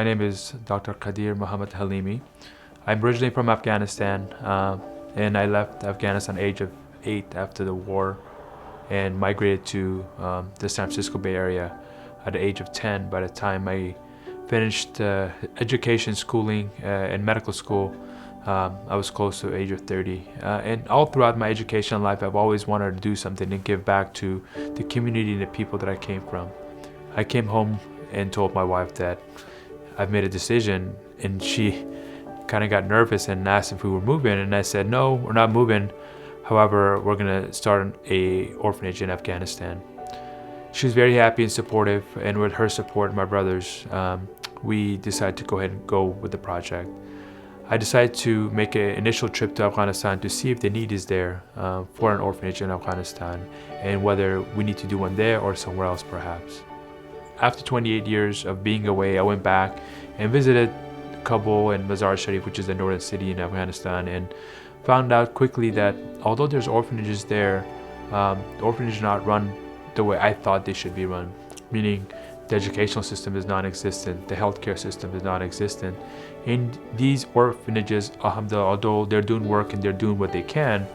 My name is Dr. Qadir Muhammad Halimi. I'm originally from Afghanistan, and I left Afghanistan at the age of 8 after the war and migrated to the San Francisco Bay Area at the age of 10. By the time I finished education, schooling, and medical school, I was close to the age of 30. And all throughout my educational life, I've always wanted to do something and give back to the community and the people that I came from. I came home and told my wife that I've made a decision, and she kind of got nervous and asked if we were moving, and I said, no, we're not moving. However, we're going to start a orphanage in Afghanistan. She was very happy and supportive, and with her support, my brothers, we decided to go ahead and go with the project. I decided to make an initial trip to Afghanistan to see if the need is there for an orphanage in Afghanistan, and whether we need to do one there or somewhere else perhaps. After 28 years of being away, I went back and visited Kabul and Mazar Sharif, which is the northern city in Afghanistan, and found out quickly that although there's orphanages there, the orphanages are not run the way I thought they should be run, meaning the educational system is non-existent, the healthcare system is non-existent. And these orphanages, alhamdulillah, although they're doing work and they're doing what they can,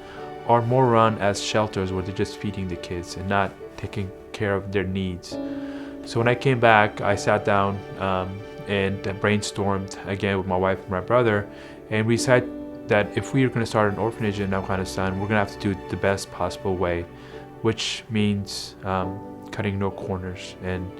are more run as shelters where they're just feeding the kids and not taking care of their needs. So when I came back, I sat down and brainstormed again with my wife and my brother, and we decided that if we are going to start an orphanage in Afghanistan, we're going to have to do it the best possible way, which means cutting no corners and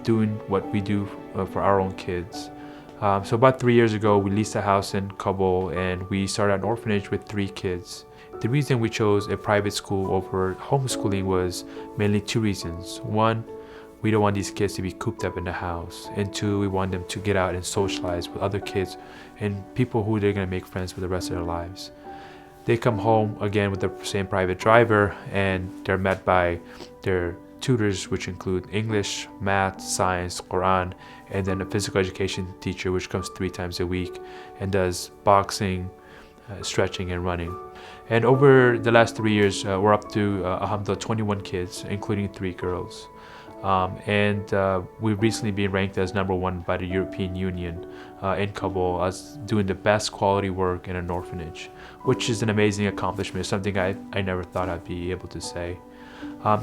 doing what we do for our own kids. So about 3 years ago, we leased a house in Kabul, and we started an orphanage with 3 kids. The reason we chose a private school over homeschooling was mainly 2 reasons. One, we don't want these kids to be cooped up in the house. And 2, we want them to get out and socialize with other kids and people who they're going to make friends for the rest of their lives. They come home again with the same private driver, and they're met by their tutors, which include English, math, science, Quran, and then a physical education teacher, which comes 3 times a week and does boxing, stretching, and running. And over the last 3 years, we're up to alhamdulillah 21 kids, including 3 girls. We've recently been ranked as #1 by the European Union in Kabul as doing the best quality work in an orphanage, which is an amazing accomplishment, something I never thought I'd be able to say.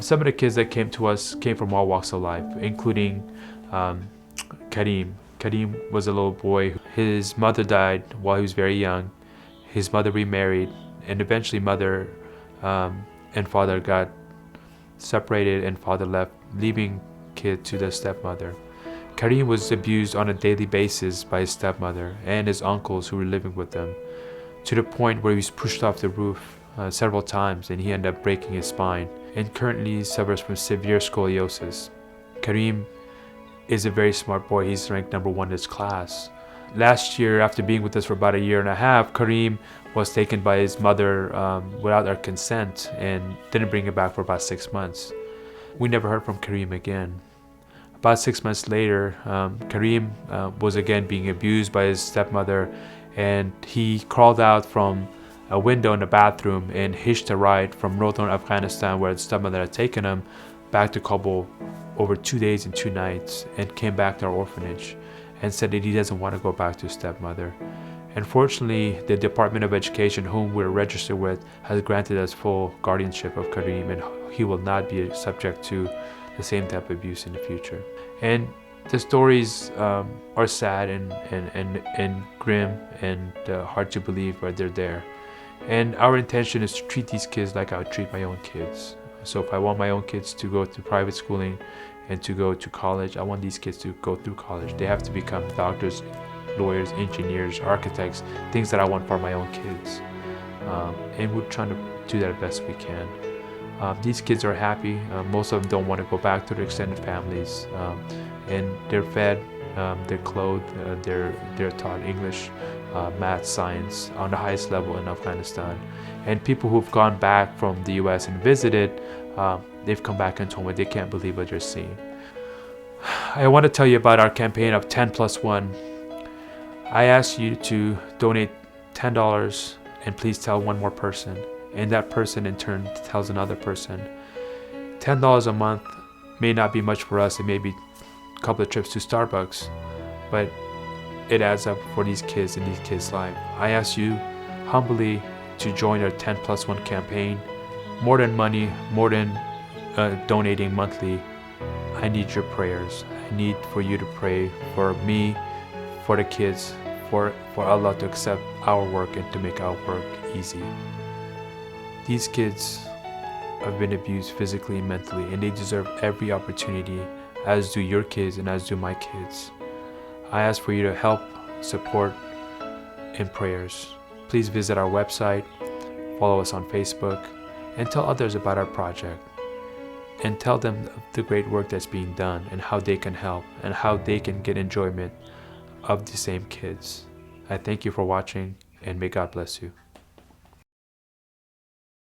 Some of the kids that came to us came from all walks of life, including Kareem. Kareem was a little boy. His mother died while he was very young. His mother remarried, and eventually mother and father got separated, and father left, leaving kid to the stepmother. Kareem was abused on a daily basis by his stepmother and his uncles who were living with them, to the point where he was pushed off the roof several times, and he ended up breaking his spine, and currently suffers from severe scoliosis. Kareem is a very smart boy. He's ranked #1 in his class. Last year, after being with us for about 1.5 years, Kareem was taken by his mother without our consent and didn't bring him back for about 6 months. We never heard from Kareem again. About 6 months later, Kareem was again being abused by his stepmother, and he crawled out from a window in the bathroom and hitched a ride from northern Afghanistan, where his stepmother had taken him, back to Kabul over 2 days and 2 nights, and came back to our orphanage and said that he doesn't want to go back to his stepmother. Unfortunately, the Department of Education, whom we're registered with, has granted us full guardianship of Kareem, and he will not be subject to the same type of abuse in the future. And the stories are sad and grim and hard to believe, but they're there. And our intention is to treat these kids like I would treat my own kids. So if I want my own kids to go to private schooling and to go to college, I want these kids to go through college. They have to become doctors, lawyers, engineers, architects, things that I want for my own kids. And we're trying to do that best we can. These kids are happy. Most of them don't want to go back to their extended families. And they're fed, they're clothed, they're taught English, math, science on the highest level in Afghanistan. And people who've gone back from the US and visited, they've come back and told me they can't believe what they're seeing. I want to tell you about our campaign of 10+1. I ask you to donate $10 and please tell one more person, and that person in turn tells another person. $10 a month may not be much for us. It may be a couple of trips to Starbucks, but it adds up for these kids in these kids' life. I ask you humbly to join our 10 plus 1 campaign. More than money, more than donating monthly, I need your prayers. I need for you to pray for me, for the kids, for Allah to accept our work and to make our work easy. These kids have been abused physically and mentally, and they deserve every opportunity, as do your kids and as do my kids. I ask for you to help, support, and prayers. Please visit our website, follow us on Facebook, and tell others about our project. And tell them the great work that's being done and how they can help and how they can get enjoyment of the same kids. I thank you for watching, and may God bless you.